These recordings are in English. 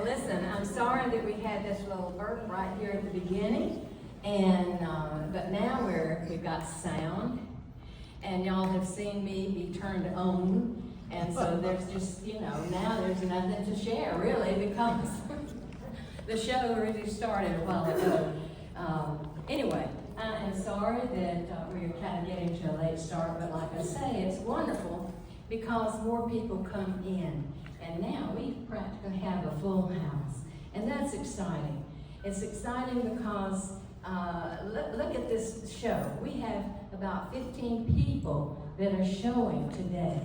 Listen, I'm sorry that we had this little burp right here at the beginning, and but now we've got sound, and y'all have seen me be turned on, and so there's just, now there's nothing to share really, because the show really started a while ago. Anyway, I am sorry that we're kind of getting to a late start, but like I say, it's wonderful because more people come in. And now we practically have a full house. And that's exciting. It's exciting because look at this show. We have about 15 people that are showing today.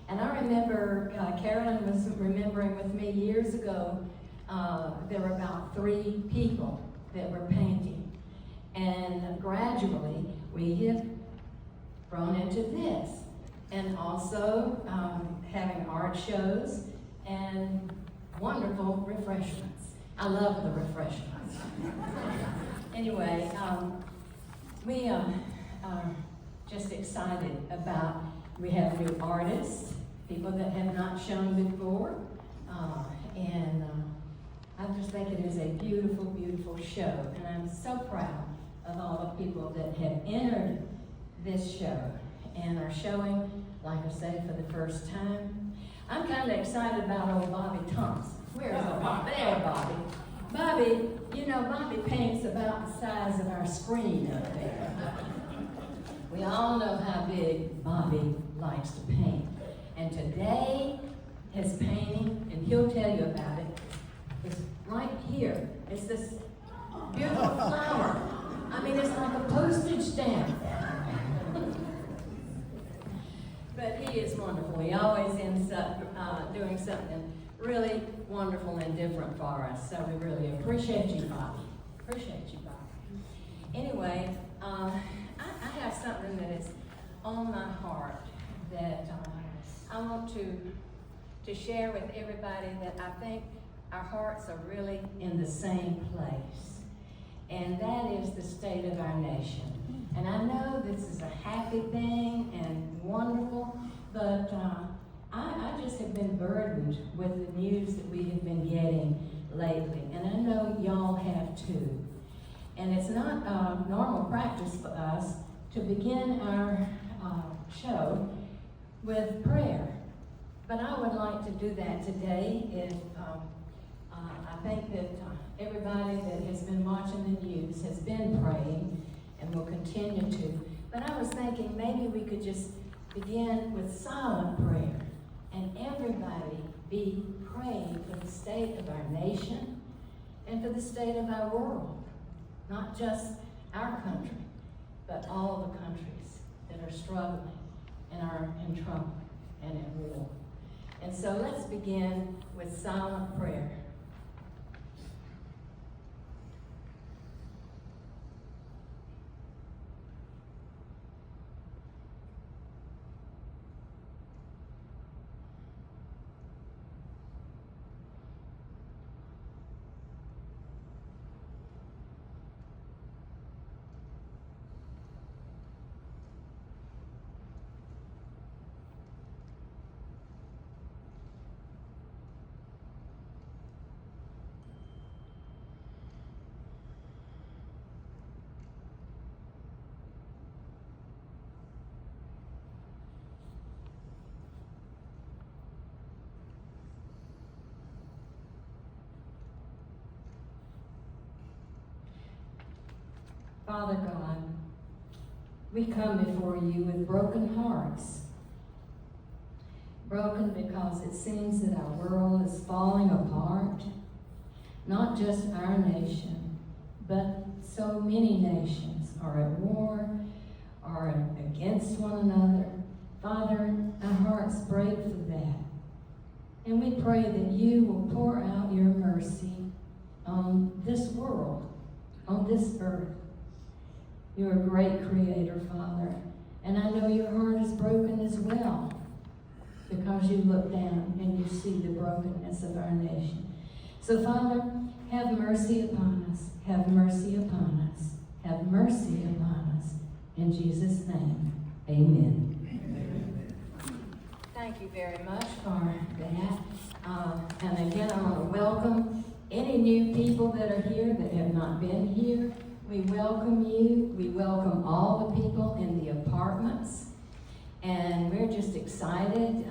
And I remember Carolyn was remembering with me years ago, there were about 3 people that were painting. And gradually we have grown into this. And also having art shows and wonderful refreshments. I love the refreshments. Anyway, we are just excited about, we have new artists, people that have not shown before, and I just think it is a beautiful, beautiful show, and I'm so proud of all the people that have entered this show and are showing, like I say, for the first time. I'm kind of excited about old Bobby Thompson. Where's old Bobby? There, Bobby. Bobby paints about the size of our screen up there. We all know how big Bobby likes to paint. And today, his painting, and he'll tell you about it, is right here. It's this beautiful flower. I mean, it's like a postage stamp. But he is wonderful. He always ends up doing something really wonderful and different for us. So we really appreciate you, Bobby. Appreciate you, Bobby. Anyway, I have something that is on my heart that I want to share with everybody, that I think our hearts are really in the same place. And that is the state of our nation. And I know this is a happy thing and wonderful, but I just have been burdened with the news that we have been getting lately. And I know y'all have too. And it's not normal practice for us to begin our show with prayer. But I would like to do that today if I think that everybody that has been watching the news has been praying and will continue to. But I was thinking maybe we could just begin with silent prayer and everybody be praying for the state of our nation and for the state of our world. Not just our country, but all the countries that are struggling and are in trouble and at war. And so let's begin with silent prayer. Father God, we come before you with broken hearts. Broken because it seems that our world is falling apart. Not just our nation, but so many nations are at war, are against one another. Father, our hearts break for that. And we pray that you will pour out your mercy on this world, on this earth. You're a great creator, Father, and I know your heart is broken as well, because you look down and you see the brokenness of our nation. So, Father, have mercy upon us. Have mercy upon us. Have mercy upon us. In Jesus' name, amen. thank you very much for that. And again, I want to welcome any new people that are here that have not been here. We welcome you. We welcome all the people in the apartments. And we're just excited.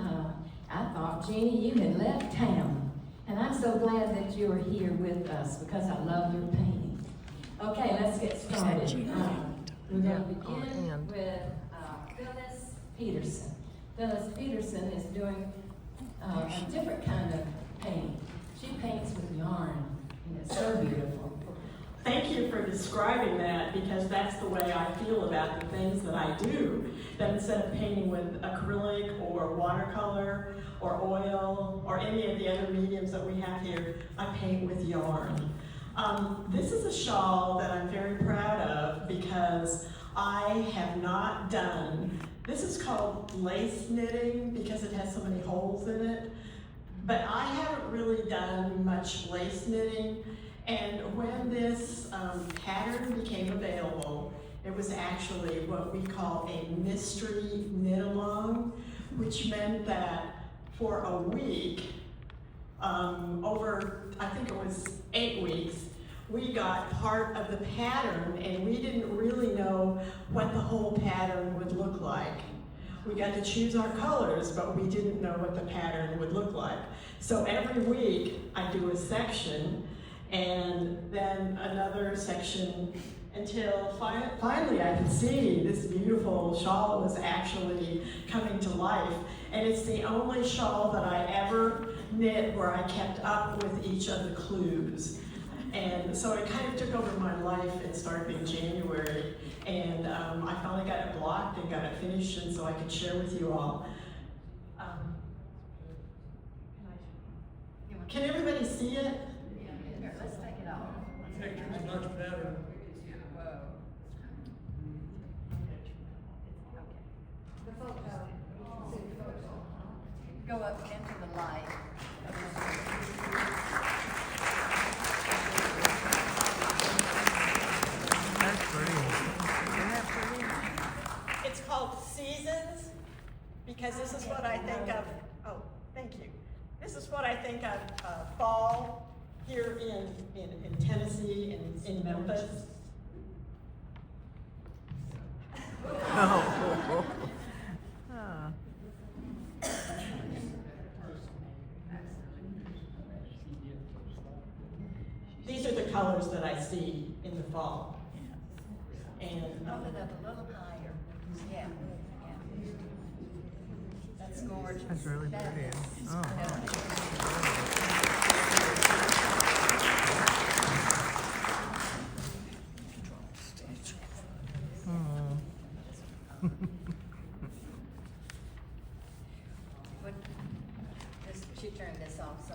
I thought, Jeannie, you had left town. And I'm so glad that you're here with us because I love your painting. Okay, let's get started. We're going to begin with Phyllis Peterson. Phyllis Peterson is doing a different kind of painting. She paints with yarn, and it's so beautiful. Thank you for describing that, because that's the way I feel about the things that I do. That instead of painting with acrylic or watercolor or oil or any of the other mediums that we have here, I paint with yarn. This is a shawl that I'm very proud of because I have not done, this is called lace knitting because it has so many holes in it, but I haven't really done much lace knitting. And when this pattern became available, it was actually what we call a mystery knit-along, which meant that for a week, over, I think it was 8 weeks, we got part of the pattern and we didn't really know what the whole pattern would look like. We got to choose our colors, but we didn't know what the pattern would look like. So every week I do a section and then another section until finally I could see this beautiful shawl was actually coming to life. And it's the only shawl that I ever knit where I kept up with each of the clues. And so it kind of took over my life and started in January. And I finally got it blocked and got it finished, and so I could share with you all. Can everybody see it? Here, let's take it off. The picture's much better. Whoa. The photo. Go up into the light. That's pretty. Isn't that pretty? It's called Seasons because this is what I think of. Oh, thank you. This is what I think of fall here in Tennessee and in Memphis. Oh. Ah. These are the colors that I see in the fall. And Open it up a little higher. Yeah. That's gorgeous. That's really That pretty. is Oh. She turned this off, so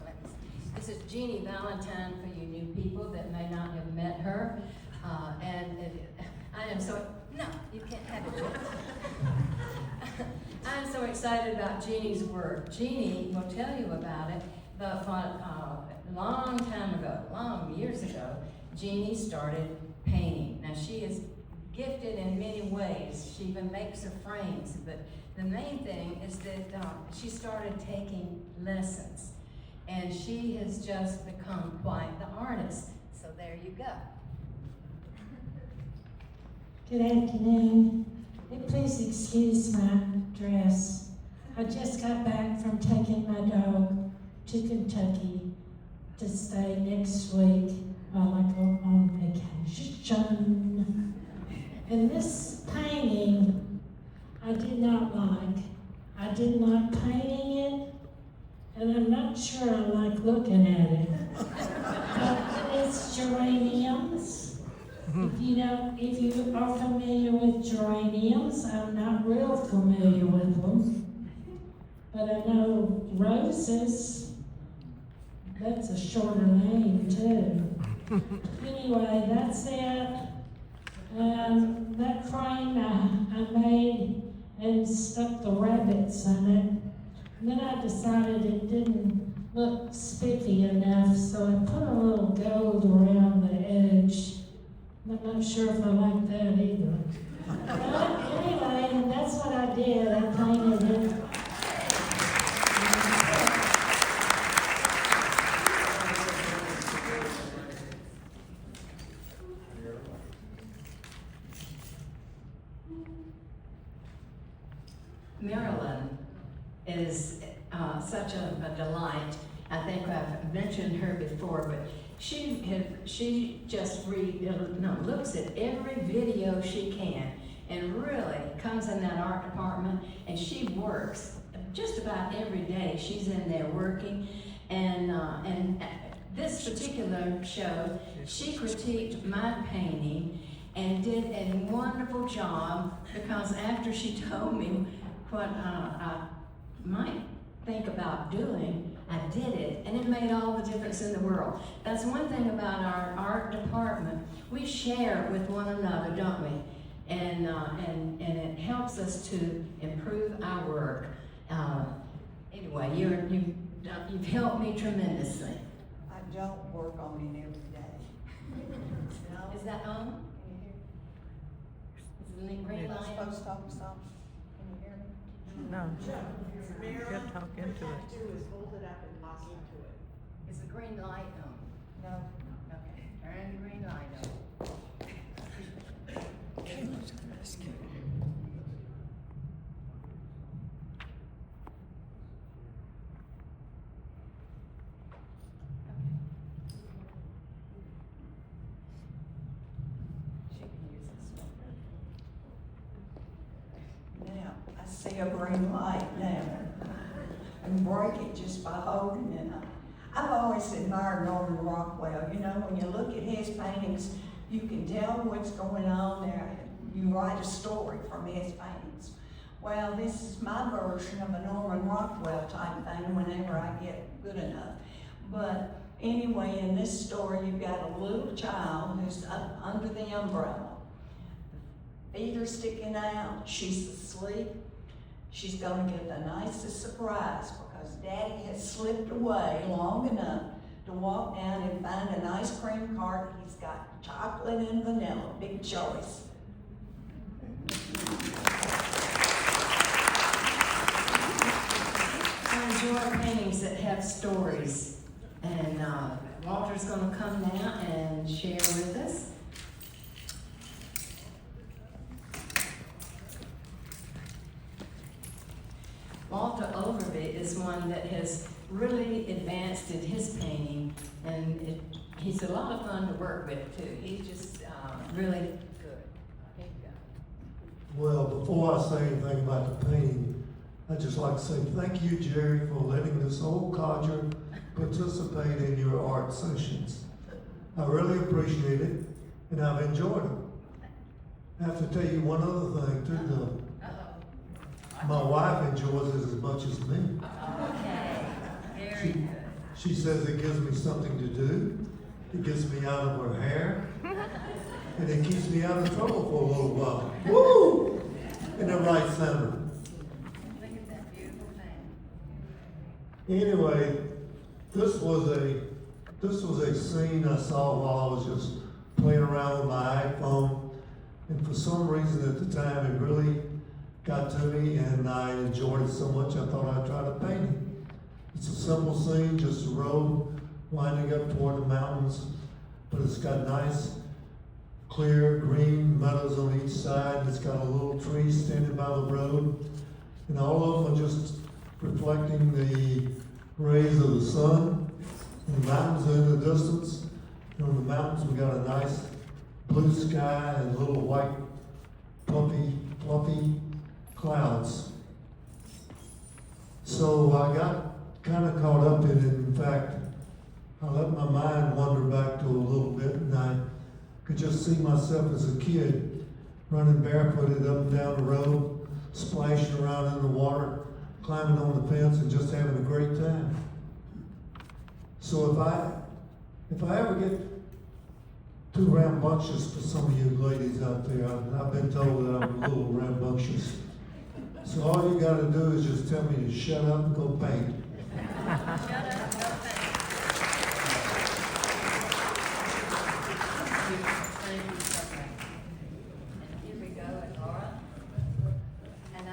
this is Jeannie Valentine for you new people that may not have met her. I am so, no, you can't have it. I'm so excited about Jeannie's work. Jeannie will tell you about it, but a long time ago, long years ago, Jeannie started painting. Now she is gifted in many ways. She even makes her frames, but the main thing is that she started taking lessons, and she has just become quite the artist. So there you go. Good afternoon. Please excuse my dress. I just got back from taking my dog to Kentucky to stay next week while I go on vacation. And this painting I did not like. I didn't like painting it, and I'm not sure I like looking at it. But it's geraniums. If you are familiar with geraniums, I'm not real familiar with them. But I know roses, that's a shorter name too. Anyway, that's it. That frame I made and stuck the rabbits in it. And then I decided it didn't look spiffy enough, so I put a little gold around the edge. I'm not sure if I like that either. But anyway, that's what I did. I painted it. a delight. I think I've mentioned her before, but she just looks at every video she can and really comes in that art department, and she works just about every day. She's in there working, and this particular show, she critiqued my painting and did a wonderful job, because after she told me what I might think about doing, I did it, and it made all the difference in the world. That's one thing about our art department. We share with one another, don't we? And it helps us to improve our work. Anyway, you've helped me tremendously. I don't work on it every day. No. Is that on? Is the green Am I light on? supposed to talk something? Can you hear me? No, Mary, she'll talk into all you it. have to do is hold it up and talk into it. Is the green light on? No. Okay, turn the green light on. She can use this one. Now, I see a green light now. And break it just by holding it. I've always admired Norman Rockwell. You know, when you look at his paintings, you can tell what's going on there. You write a story from his paintings. Well, this is my version of a Norman Rockwell type thing whenever I get good enough. But anyway, in this story, you've got a little child who's up under the umbrella. Feet are sticking out, she's asleep. She's gonna get the nicest surprise because Daddy has slipped away long enough to walk down and find an ice cream cart. He's got chocolate and vanilla, big choice. I enjoy paintings that have stories, and Walter's gonna come now and share with us. Walter Overby is one that has really advanced in his painting, and he's a lot of fun to work with too. He's just really good. Here you go. Well, before I say anything about the painting, I'd just like to say thank you, Jerry, for letting this old codger participate in your art sessions. I really appreciate it, and I've enjoyed them. I have to tell you one other thing too, though. My wife enjoys it as much as me. Okay, very good. She says it gives me something to do, it gets me out of her hair, and it keeps me out of trouble for a little while. Woo! In the right center. Look at that beautiful thing. Anyway, this was a scene I saw while I was just playing around with my iPhone, and for some reason at the time it really got to me, and I enjoyed it so much I thought I'd try to paint it. It's a simple scene, just a road winding up toward the mountains, but it's got nice, clear, green meadows on each side. It's got a little tree standing by the road, and all of them are just reflecting the rays of the sun. And the mountains are in the distance, and on the mountains we got a nice blue sky and little white, fluffy clouds. So I got kind of caught up in it. In fact, I let my mind wander back to a little bit, and I could just see myself as a kid running barefooted up and down the road, splashing around in the water, climbing on the fence, and just having a great time. So if I ever get too rambunctious for some of you ladies out there, I've been told that I'm a little rambunctious. So all you gotta do is just tell me to shut up and go paint. Shut up, no thanks. Thank you so much. And here we go, and Laura. And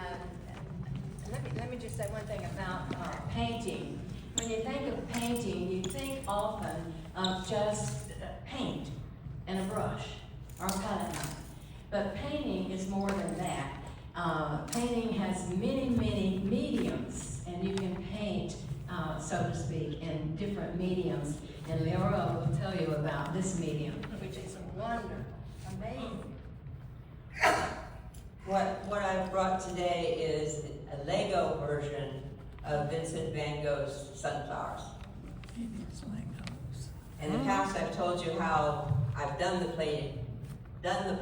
let me just say one thing about painting. When you think of painting, you think often of just paint and a brush or a palette knife. But painting is more than that. Painting has many mediums, and you can paint so to speak, in different mediums. And Leora will tell you about this medium, which is amazing. What I've brought today is a Lego version of Vincent van Gogh's Sunflowers. In the past, I've told you how I've done the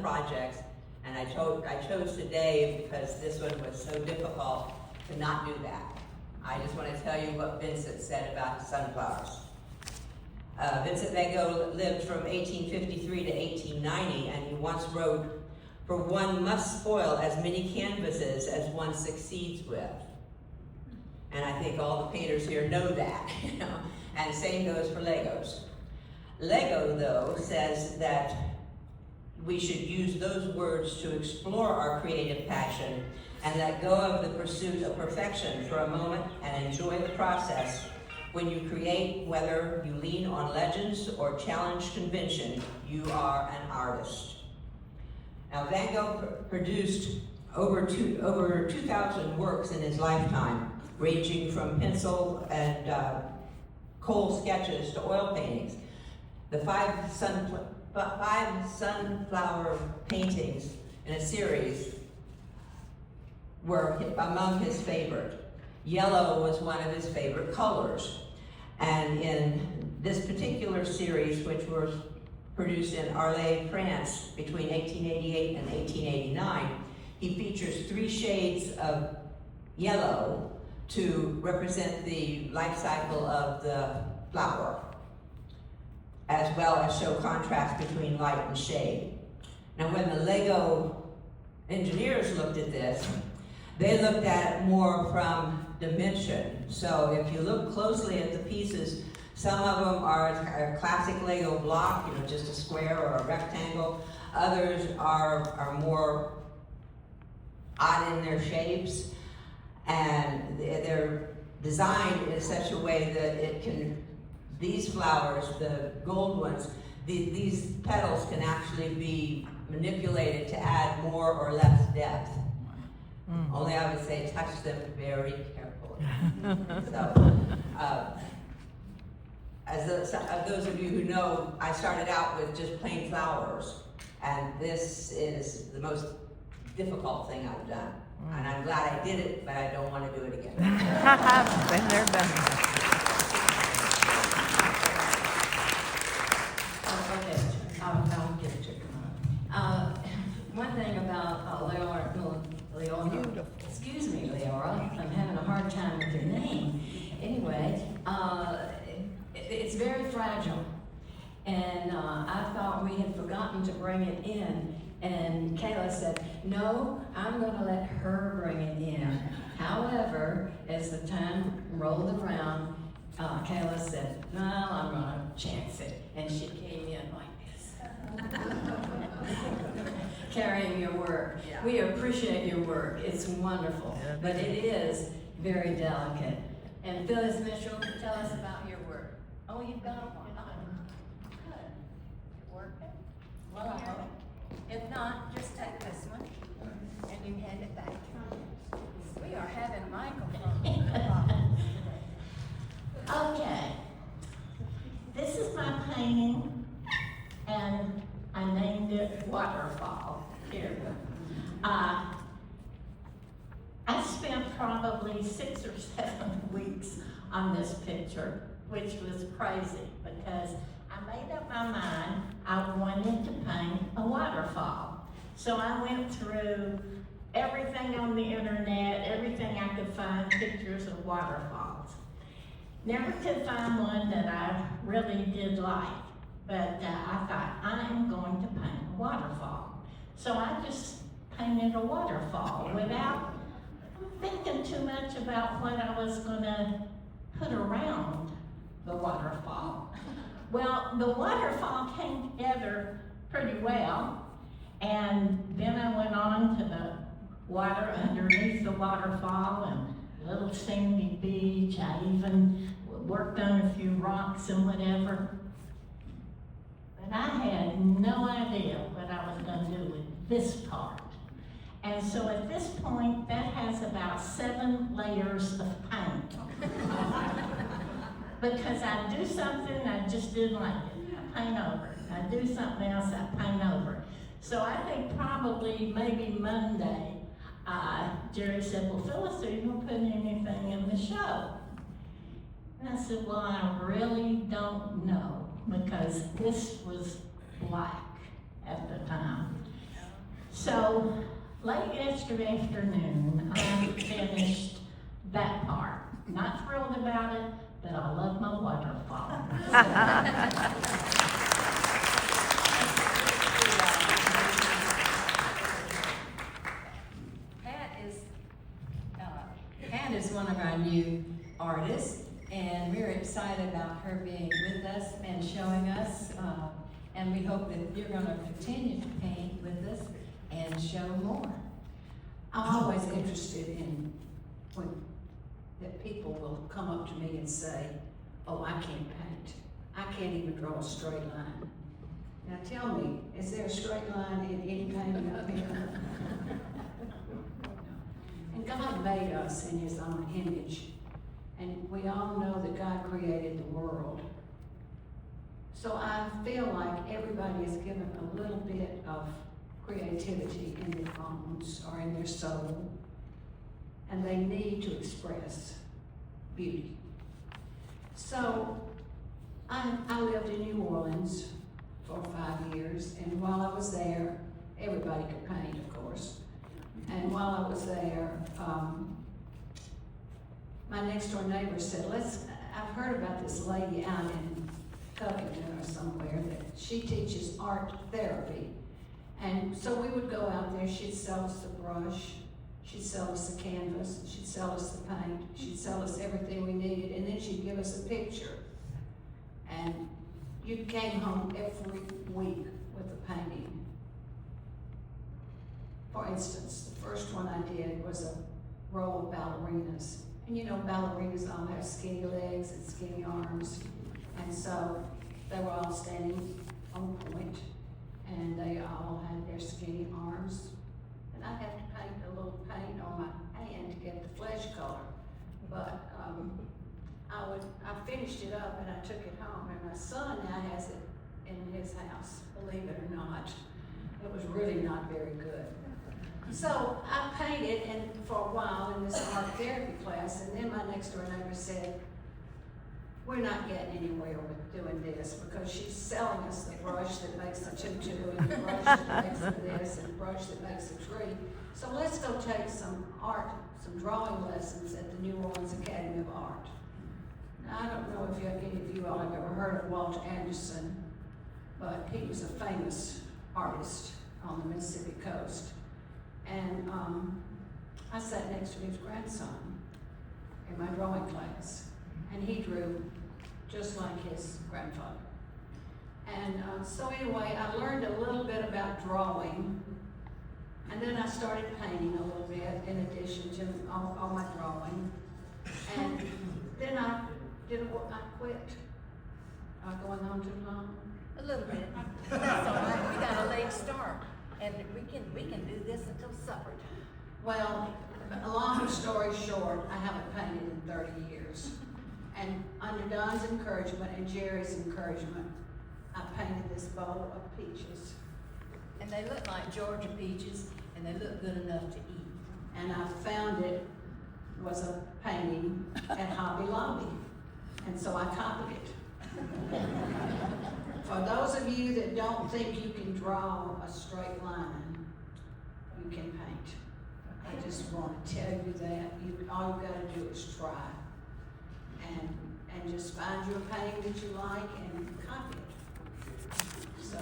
projects, and I chose today because this one was so difficult to not do that. I just want to tell you what Vincent said about the sunflowers. Vincent van Gogh lived from 1853 to 1890, and he once wrote, "For one must spoil as many canvases as one succeeds with." And I think all the painters here know that, you know, and the same goes for Legos. Lego, though, says that we should use those words to explore our creative passion and let go of the pursuit of perfection for a moment and enjoy the process. When you create, whether you lean on legends or challenge convention, you are an artist. Now, Van Gogh produced over 2,000 works in his lifetime, ranging from pencil and coal sketches to oil paintings. The five sunflower paintings in a series were among his favorite. Yellow was one of his favorite colors. And in this particular series, which was produced in Arles, France, between 1888 and 1889, he features 3 shades of yellow to represent the life cycle of the flower, as well as show contrast between light and shade. Now, when the Lego engineers looked at this, they looked at it more from dimension. So if you look closely at the pieces, some of them are a classic Lego block, you know, just a square or a rectangle. Others are more odd in their shapes, and they're designed in such a way that it can, these flowers, the gold ones, these petals can actually be manipulated to add more or less depth. Only I would say touch them very carefully. So, as those of you who know, I started out with just plain flowers, and this is the most difficult thing I've done. And I'm glad I did it, but I don't want to do it again. Been there, done that. Okay, I'll get it to you. One thing about Leora, excuse me, Leora, I'm having a hard time with your name. Anyway, it's very fragile, and I thought we had forgotten to bring it in, and Kayla said, no, I'm going to let her bring it in. However, as the time rolled around, Kayla said, no, I'm going to chance it, and she came in like this. Carrying your work. Yeah. We appreciate your work. It's wonderful, but it is very delicate. And Phyllis Mitchell, tell us about your work. Oh, you've got one. Good. It working? Well, I hope. If not, just take this one and you hand it back. We are having a microphone. Okay. This is my painting, and I named it Waterfall. Here. I spent probably 6 or 7 weeks on this picture, which was crazy because I made up my mind I wanted to paint a waterfall. So I went through everything on the internet, everything I could find pictures of waterfalls. Never could find one that I really did like, but I thought, I am going to paint a waterfall. So I just painted a waterfall without thinking too much about what I was gonna put around the waterfall. Well, the waterfall came together pretty well, and then I went on to the water underneath the waterfall and little sandy beach. I even worked on a few rocks and whatever. But I had no idea what I was going to do with this part. And so at this point, that has about 7 layers of paint. because I do something, I just didn't like it, I paint over it. I do something else, I paint over it. So I think probably maybe Monday, Jerry said, well, Phyllis, are you gonna put anything in the show? And I said, well, I really don't know, because this was black at the time. So late yesterday afternoon, I finished that part. Not thrilled about it, but I love my waterfall. Pat is one of our new artists, and we're excited about her being with us and showing us. And we hope that you're going to continue to paint with us and show more. I'm always interested in when that people will come up to me and say, oh, I can't paint. I can't even draw a straight line. Now tell me, is there a straight line in any painting up here? And God made us in His own image. And we all know that God created the world. So I feel like everybody is given a little bit of creativity in their bones or in their soul, and they need to express beauty. So I lived in New Orleans for 5 years, and while I was there, everybody could paint, of course. And while I was there, my next door neighbor said, I've heard about this lady out in Covington or somewhere that she teaches art therapy. And so we would go out there, she'd sell us the brush, she'd sell us the canvas, she'd sell us the paint, she'd sell us everything we needed, and then she'd give us a picture. And you came home every week with a painting. For instance, the first one I did was a row of ballerinas. And you know, ballerinas all have skinny legs and skinny arms. And so they were all standing on point, and they all had their skinny arms. And I had to paint a little paint on my hand to get the flesh color. But I finished it up and I took it home, and my son now has it in his house, believe it or not. It was really not very good. So I painted and for a while in this art therapy class, and then my next door neighbor said, we're not getting anywhere with doing this because she's selling us the brush that makes the tutu and the brush that makes this and the brush that makes the tree. So let's go take some drawing lessons at the New Orleans Academy of Art. Now, I don't know if any of you all have ever heard of Walter Anderson, but he was a famous artist on the Mississippi coast. And I sat next to his grandson in my drawing class, and he drew just like his grandfather. And so anyway, I learned a little bit about drawing, and then I started painting a little bit in addition to all my drawing. And then I quit. Going on too long? A little bit. That's all right. We got a late start, and we can do this until supper time. Well, a long story short, I haven't painted in 30 years. And under Don's encouragement and Jerry's encouragement, I painted this bowl of peaches. And they look like Georgia peaches, and they look good enough to eat. And I found it was a painting at Hobby Lobby. And so I copied it. For those of you that don't think you can draw a straight line, you can paint. I just want to tell you that. All you got to do is try. And just find you a painting that you like and copy it. So.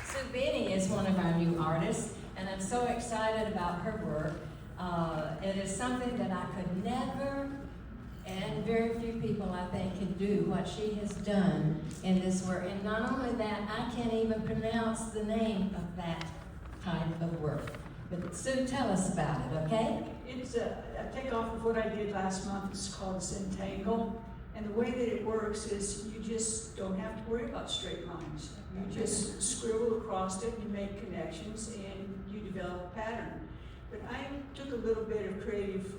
Sue Benny is one of our new artists, and I'm so excited about her work. It is something that I could never, and very few people I think can do what she has done in this work. And not only that, I can't even pronounce the name of that type of work. But Sue, tell us about it, okay? It's a takeoff of what I did last month. It's called Centangle. And the way that it works is you just don't have to worry about straight lines. You just scribble across it, you make connections, and you develop a pattern. but I took a little bit of creative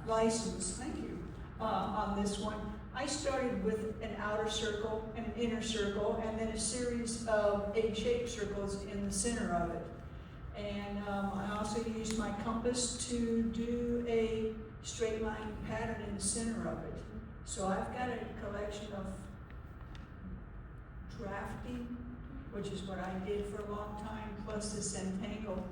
license, thank you, on this one. I started with an outer circle, an inner circle, and then a series of egg-shaped circles in the center of it. And I also used my compass to do a straight line pattern in the center of it. So I've got a collection of drafting, which is what I did for a long time, plus this entangle.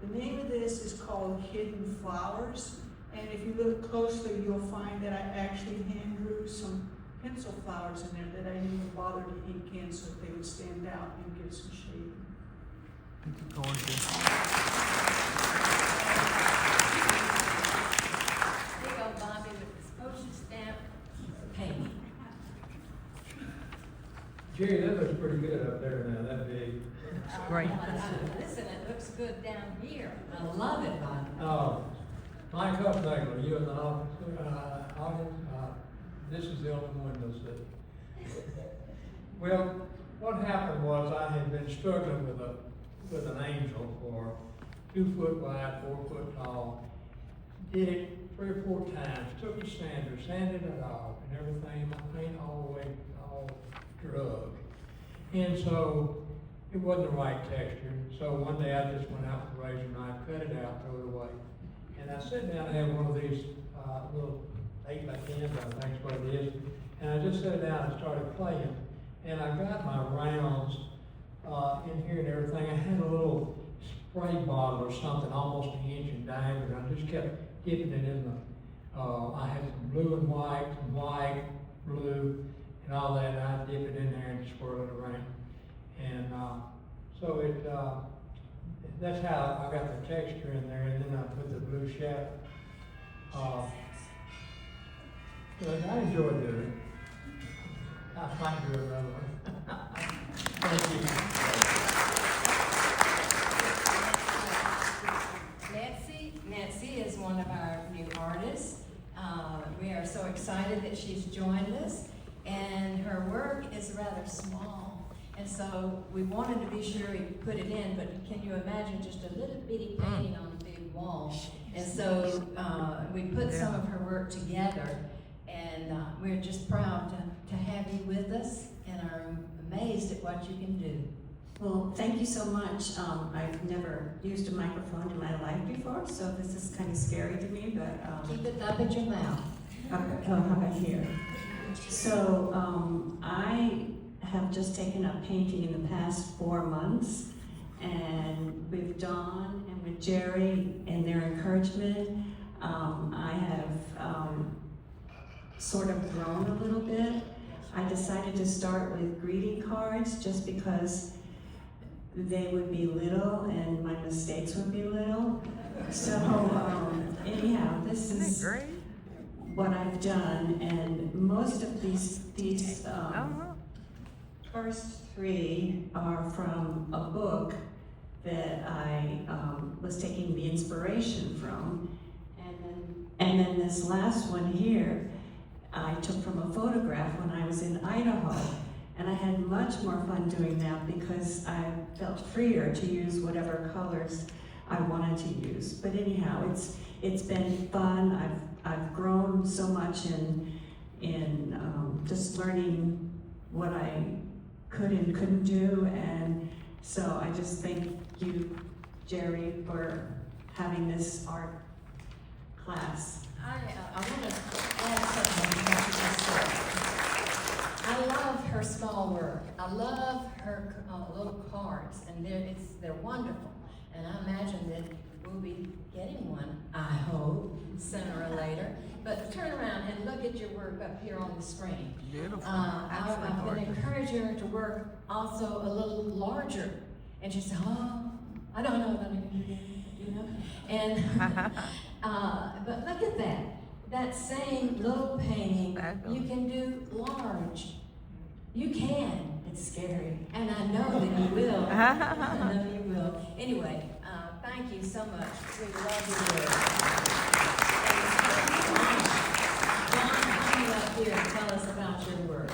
The name of this is called Hidden Flowers. And if you look closely, you'll find that I actually hand drew some pencil flowers in there that I didn't even bother to ink in so that they would stand out and give some shading. Thank you, gorgeous. There you go, Bobby, with this postage stamp painting. Jerry, that looks pretty good up there now, that big. Great. Listen, it looks good down here. I love it, Bobby. Oh, Mike Huffnagel, are you in the office? Audience? This is the only one that's it. Well, what happened was I had been struggling with an angel for 2 foot wide, 4 foot tall. Did it 3 or 4 times, took the sander, sanded it off and everything, my paint all drug. And so it wasn't the right texture. So one day I just went out with a razor knife, cut it out, throw it away. And I sat down and had one of these little 8 by 10s, I think is what it is. And I just sat down and started playing. And I got my rounds in here and everything. I had a little spray bottle or something, almost an inch in diameter. I just kept dipping it in the, I had some blue and white, blue, and all that. And I'd dip it in there and swirl it around. And so it, that's how I got the texture in there, and then I put the blue shaft. But I enjoyed doing it. I might do another one. Thank you. Nancy is one of our new artists. We are so excited that she's joined us, and her work is rather small. And so we wanted to be sure we put it in, but can you imagine just a little bitty painting on a big wall? And so we put some of her work together, and we're just proud to have you with us and are amazed at what you can do. Well, thank you so much. I've never used a microphone in my life before, so this is kind of scary to me, but... Keep it up at your mouth. Okay, how about here? So I have just taken up painting in the past 4 months, and with Dawn and with Jerry and their encouragement, I have sort of grown a little bit. I decided to start with greeting cards just because they would be little and my mistakes would be little. So anyhow, this is what I've done, and most of these first 3 are from a book that I was taking the inspiration from, and then this last one here I took from a photograph when I was in Idaho, and I had much more fun doing that because I felt freer to use whatever colors I wanted to use. But anyhow, it's been fun. I've grown so much in just learning what I could and couldn't do, and so I just thank you, Jerry, for having this art class. I want to add something to what you just said. I love her small work. I love her little cards, and they're wonderful. And I imagine that we'll be getting one, I hope, sooner or later. But turn around and look at your work up here on the screen. Beautiful. I've been encouraging her to work also a little larger. And she said, oh, I don't know what I'm going to do, you know? And, but look at that. That same little painting, you can do large. You can. It's scary. And I know that you will. I know you will. Anyway, thank you so much. We love your work. John, come up here and tell us about your work.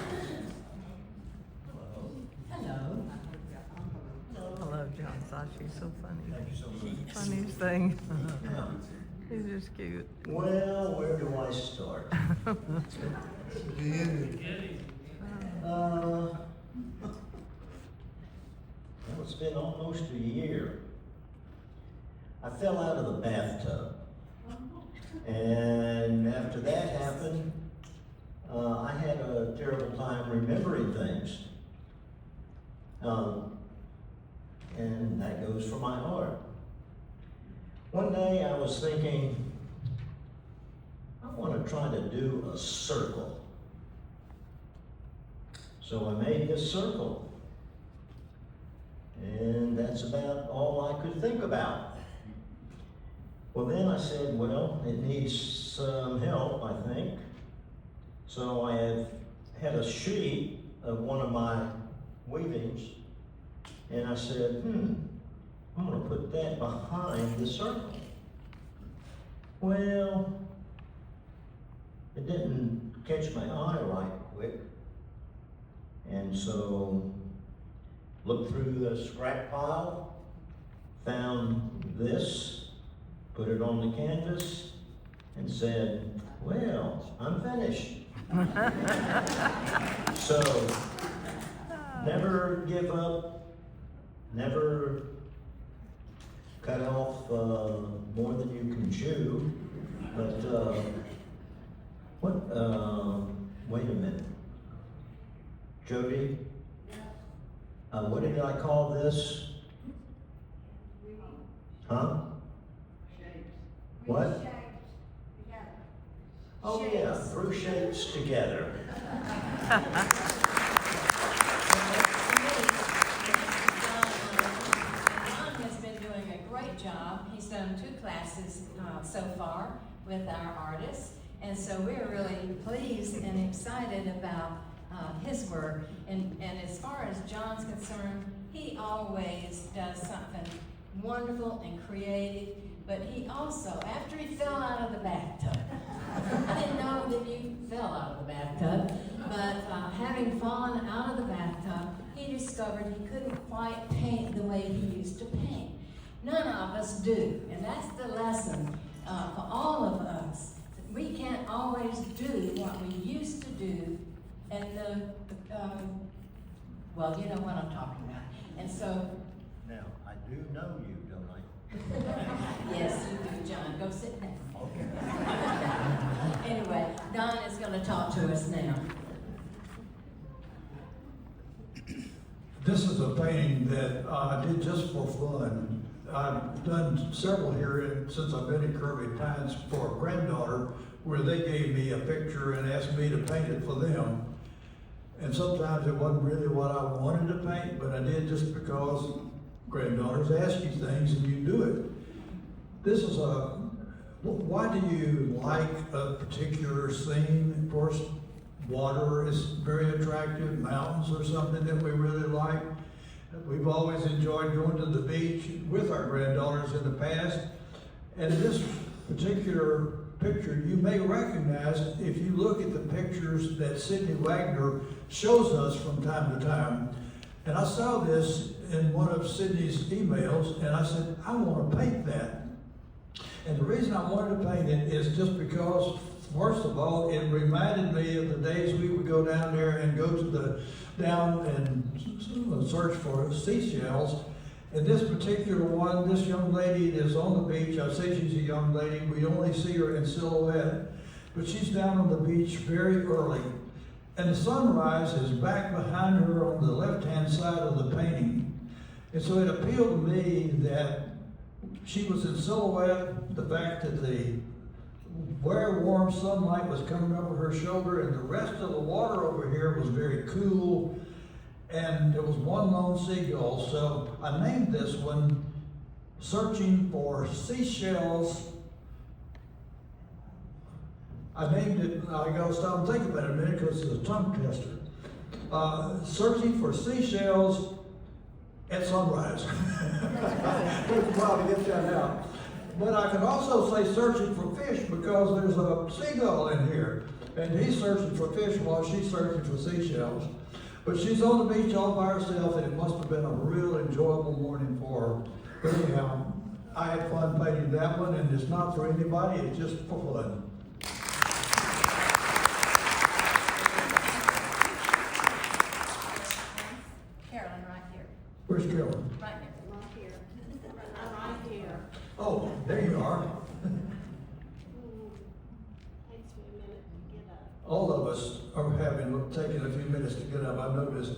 Hello. Hello, John Sashi. So funny. Thank you so much. thing. He's just cute. Well, where do I start? Well, it's been almost a year. I fell out of the bathtub. And after that happened, I had a terrible time remembering things. And that goes for my heart. One day I was thinking, I want to try to do a circle. So I made this circle. And that's about all I could think about. Well, then I said, well, it needs some help, I think. So I have had a sheet of one of my weavings, and I said, I'm going to put that behind the circle. Well, it didn't catch my eye right quick, and so looked through the scrap pile, found this, put it on the canvas, and said, well, I'm finished. So, never give up, never cut off more than you can chew, but wait a minute. Jody, what did I call this? Huh? What? Oh yeah, through shapes together. John has been doing a great job. He's done 2 classes so far with our artists, and so we're really pleased and excited about his work. And as far as John's concerned, he always does something wonderful and creative, but he also, after he fell out of the bathtub, I didn't know that you fell out of the bathtub, but having fallen out of the bathtub, he discovered he couldn't quite paint the way he used to paint. None of us do, and that's the lesson for all of us. We can't always do what we used to do, and well, you know what I'm talking about. And so... Now, I do know you, don't I? Yes, you do, John. Go sit down. Okay. Anyway, Don is going to talk to us now. This is a painting that I did just for fun. I've done several here since I've been at Kirby Pines for a granddaughter, where they gave me a picture and asked me to paint it for them. And sometimes it wasn't really what I wanted to paint, but I did just because granddaughters ask you things and you do it. This is why do you like a particular scene? Of course, water is very attractive, mountains are something that we really like. We've always enjoyed going to the beach with our granddaughters in the past. And this particular picture you may recognize if you look at the pictures that Sidney Wagner shows us from time to time. And I saw this in one of Sidney's emails, and I said, I want to paint that. And the reason I wanted to paint it is just because, first of all, it reminded me of the days we would go down there and go to down and search for seashells. And this particular one, this young lady is on the beach. I say she's a young lady. We only see her in silhouette. But she's down on the beach very early. And the sunrise is back behind her on the left-hand side of the painting. And so it appealed to me that she was in silhouette, the fact that the very warm sunlight was coming over her shoulder, and the rest of the water over here was very cool, and there was one lone seagull. So I named this one Searching for Seashells. I named it, I gotta stop and think about it a minute because it's a tongue tester. Searching for Seashells at Sunrise. Took a while to get that out. But I can also say searching for fish because there's a seagull in here. And he's searching for fish while she's searching for seashells. But she's on the beach all by herself, and it must have been a real enjoyable morning for her. But anyhow, I had fun painting that one, and it's not for anybody, it's just for fun. Carolyn, right here. Where's Carolyn? Right here. Right here. Right here. Oh, there you are. Takes me a minute to get up. All of us are taking a few minutes to get up, I noticed.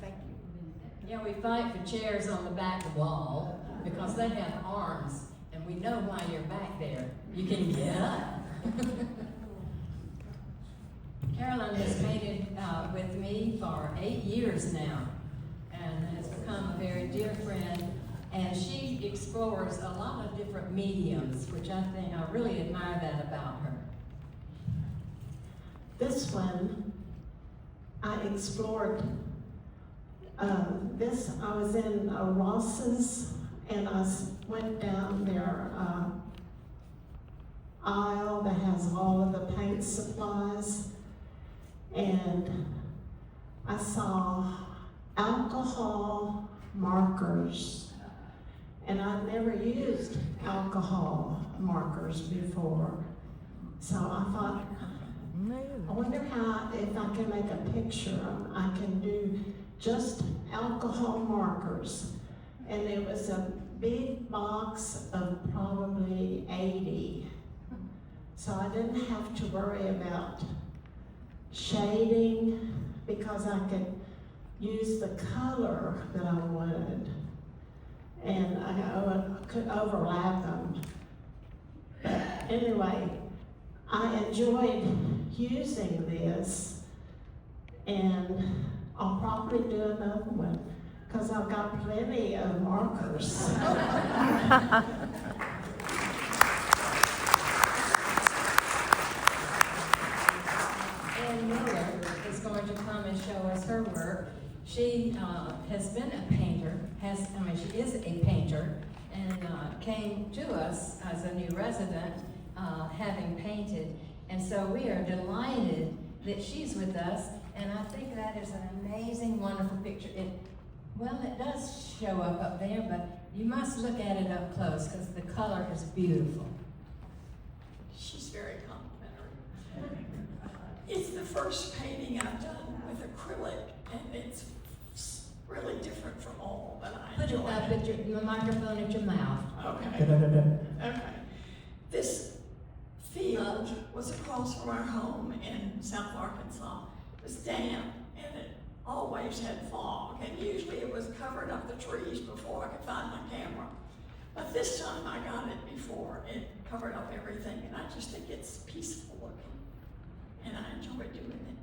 Thank you. Yeah, we fight for chairs on the back wall because they have arms, and we know why you're back there. You can get up. Carolyn has painted with me for 8 years now and has become a very dear friend. And she explores a lot of different mediums, which I really admire that about her. This one, I explored, I was in Ross's, and I went down their aisle that has all of the paint supplies, and I saw alcohol markers. And I'd never used alcohol markers before. So I thought, I wonder if I can make a picture. I can do just alcohol markers. And it was a big box of probably 80. So I didn't have to worry about shading because I could use the color that I wanted. And I could overlap them. But anyway, I enjoyed using this, and I'll probably do another one because I've got plenty of markers. And Miller is going to come and show us her work. She has been a painter, she is a painter, and came to us as a new resident, having painted. And so we are delighted that she's with us, and I think that is an amazing, wonderful picture. It does show up there, but you must look at it up close because the color is beautiful. She's very complimentary. It's the first painting I've done with acrylic, and it's really different from all that I enjoy. Put the microphone at your mouth. Okay. Okay. This field was across from our home in South Arkansas. It was damp, and it always had fog, and usually it was covered up the trees before I could find my camera. But this time I got it before it covered up everything, and I just think it's peaceful looking, and I enjoy doing it.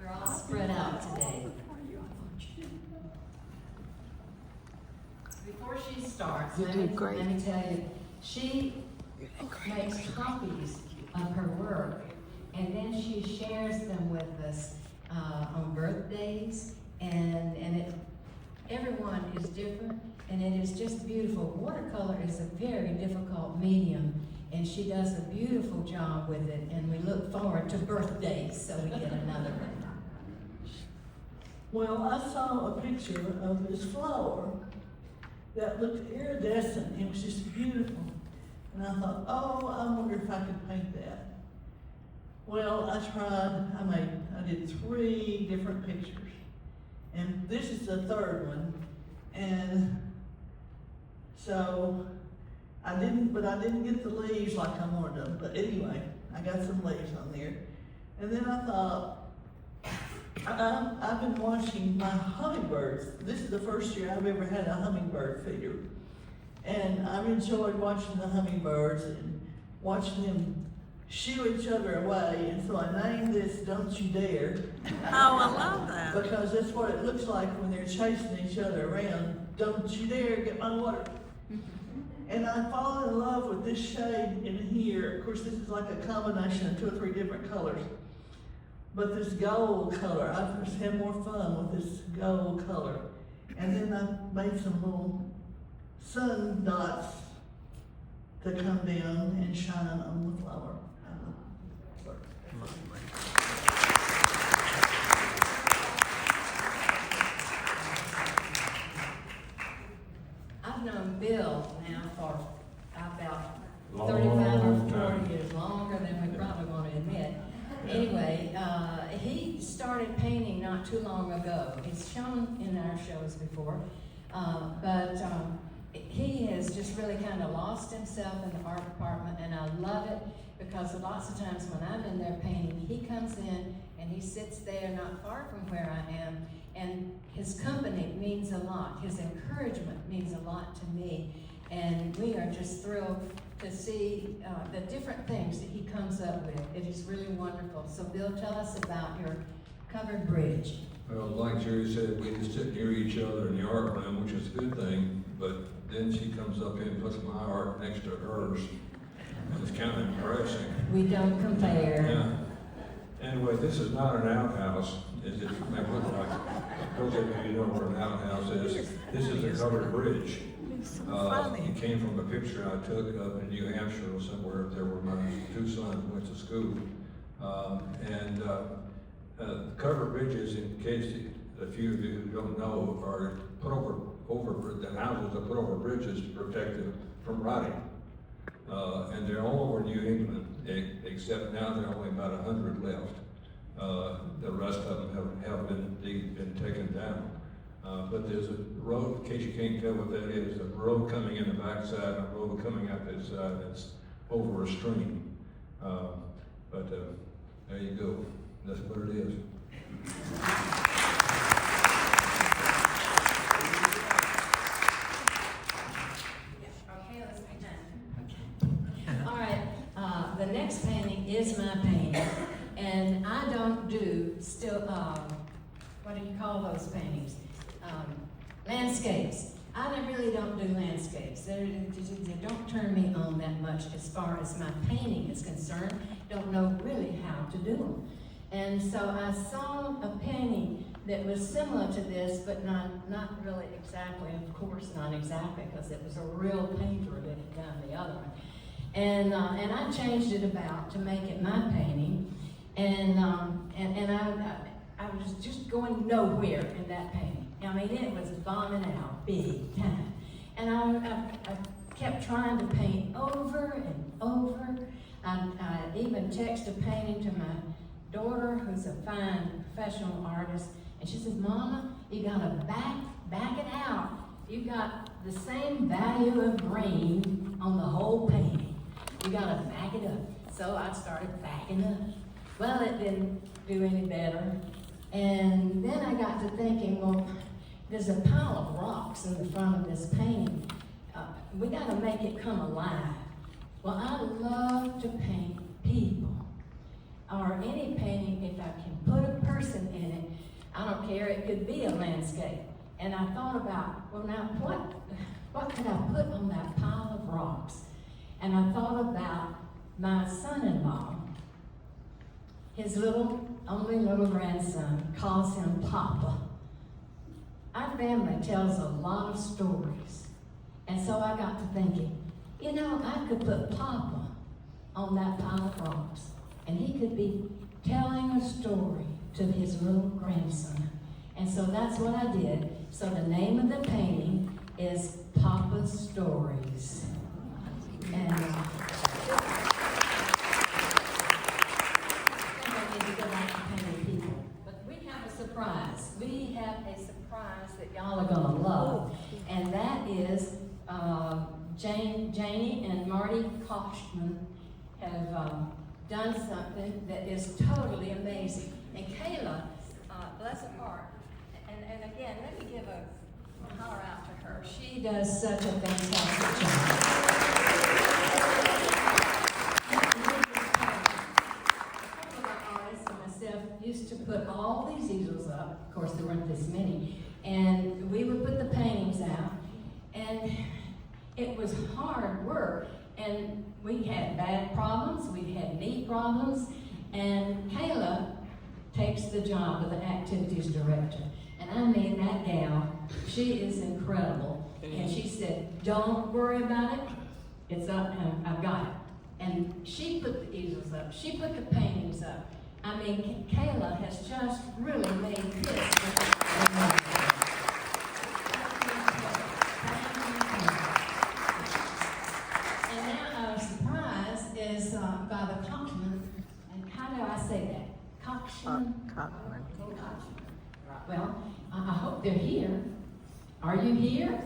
We're all spread out today. Before she starts, let me tell you, she makes copies of her work, and then she shares them with us on birthdays, and everyone is different, and it is just beautiful. Watercolor is a very difficult medium, and she does a beautiful job with it, and we look forward to birthdays so we get another one. Well, I saw a picture of this flower that looked iridescent. It was just beautiful. And I thought, oh, I wonder if I could paint that. Well, I tried. I did 3 different pictures. And this is the 3rd one. And so I didn't get the leaves like I wanted them. But anyway, I got some leaves on there. And then I thought, I've been watching my hummingbirds. This is the first year I've ever had a hummingbird feeder. And I've enjoyed watching the hummingbirds and watching them shoo each other away. And so I named this Don't You Dare. Oh, I love that. Because that's what it looks like when they're chasing each other around. Don't you dare get my water. And I fall in love with this shade in here. Of course, this is like a combination of 2 or 3 different colors. But this gold color, I just had more fun with this gold color. And then I made some little sun dots to come down and shine on the flower. I've known Bill now for about Long 35 or 40 time. years, longer than we probably want to admit. Anyway, he started painting not too long ago. He's shown in our shows before, but he has just really kind of lost himself in the art department, and I love it because lots of times when I'm in there painting, he comes in and he sits there not far from where I am, and his company means a lot. His encouragement means a lot to me, and we are just thrilled to see the different things that he comes up with. It is really wonderful. So Bill, tell us about your covered bridge. Well, like Jerry said, we just sit near each other in the art room, which is a good thing, but then she comes up here and puts my art next to hers. It's kind of embarrassing. We don't compare. Yeah. Anyway, this is not an outhouse, as it may look like. Those of you know where an outhouse is. This is a covered bridge. It came from a picture I took up in New Hampshire or somewhere there where my two sons went to school. Covered bridges, in case a few of you who don't know, are put over the houses are put over bridges to protect them from rotting. And they're all over New England, except now there are only about 100 left. The rest of them have been taken down. But there's a road, in case you can't tell what that is, a road coming in the backside and a road coming out this side that's over a stream. There you go. That's what it is. Okay, let's begin. All right, the next painting is my painting, and I don't do what do you call those paintings? Landscapes. I really don't do landscapes. They don't turn me on that much as far as my painting is concerned. Don't know really how to do them. And so I saw a painting that was similar to this, but not really exactly, of course not exactly, because it was a real painter that had done the other one. And I changed it about to make it my painting, and I was just going nowhere in that painting. I mean, it was bombing out big time. And I kept trying to paint over and over. I even texted a painting to my daughter, who's a fine professional artist, and she says, "Mama, you gotta back it out. You got the same value of green on the whole painting. You gotta back it up." So I started backing up. Well, it didn't do any better. And then I got to thinking, well, there's a pile of rocks in the front of this painting. We gotta make it come alive. Well, I love to paint people. Or any painting, if I can put a person in it, I don't care, it could be a landscape. And I thought about, well now, what could I put on that pile of rocks? And I thought about my son-in-law. His only little grandson calls him Papa. Our family tells a lot of stories. And so I got to thinking, I could put Papa on that pile of rocks, and he could be telling a story to his little grandson. And so that's what I did. So the name of the painting is Papa's Stories. And surprise. We have a surprise that y'all are gonna love, and that is Janie and Marty Kochman have done something that is totally amazing. And Kayla, bless her heart, and again, let me give a holler out to her. She does such a fantastic job. Used to put all these easels up. Of course, there weren't this many. And we would put the paintings out. And it was hard work. And we had bad problems. We had knee problems. And Kayla takes the job of the activities director. And I mean, that gal, she is incredible. And she said, "Don't worry about it. It's up, and I've got it." And she put the easels up. She put the paintings up. I mean, Kayla has just really made this. And now our surprise is by the Coxman. And how do I say that? Coxman? Cochran. Well, I hope they're here. Are you here?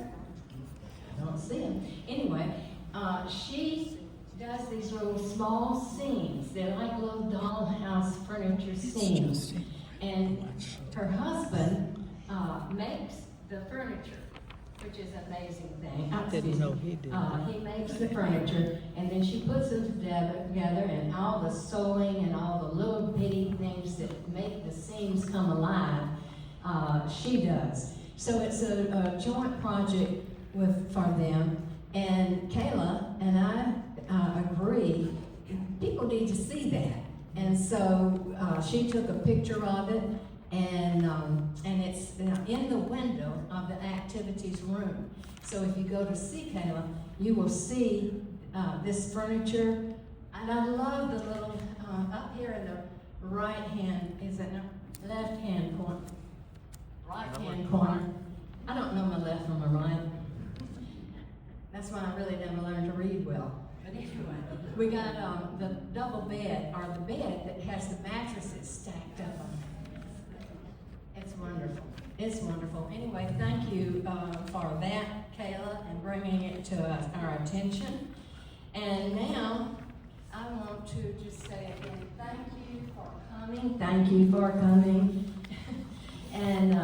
I don't see them. Anyway, she does these little small scenes. They're like little dollhouse furniture scenes. And her husband makes the furniture, which is an amazing thing. I didn't know he did that. He makes the furniture, and then she puts them together, and all the sewing and all the little bitty things that make the scenes come alive, she does. So it's a joint project for them, and Kayla and I agree, people need to see that. And so she took a picture of it, and it's in the window of the activities room. So if you go to see Kayla, you will see this furniture. And I love the little, up here in the right hand, is it no, left hand corner? Right hand corner. I don't know my left from my right. That's why I really never learned to read well. But anyway, we got the double bed, or the bed that has the mattresses stacked up on it. It's wonderful. It's wonderful. Anyway, thank you for that, Kayla, and bringing it to our attention. And now, I want to just say again, thank you for coming. Thank you for coming. And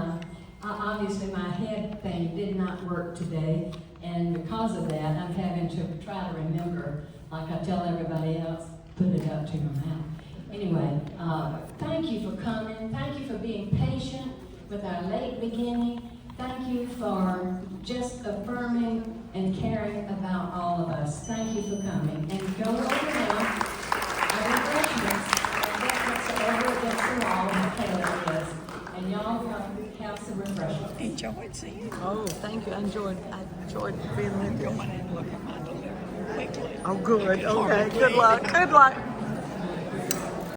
obviously my head thing did not work today. And because of that, I'm having to try to remember, like I tell everybody else, put it up to your mouth. Anyway, thank you for coming. Thank you for being patient with our late beginning. Thank you for just affirming and caring about all of us. Thank you for coming. And go over now, our refreshments, and get what's over against the wall and Kayla is. And y'all have some refreshments. Enjoyed seeing you. Oh, thank you. I enjoyed being with you. Oh, good. Okay. Good luck. Good luck.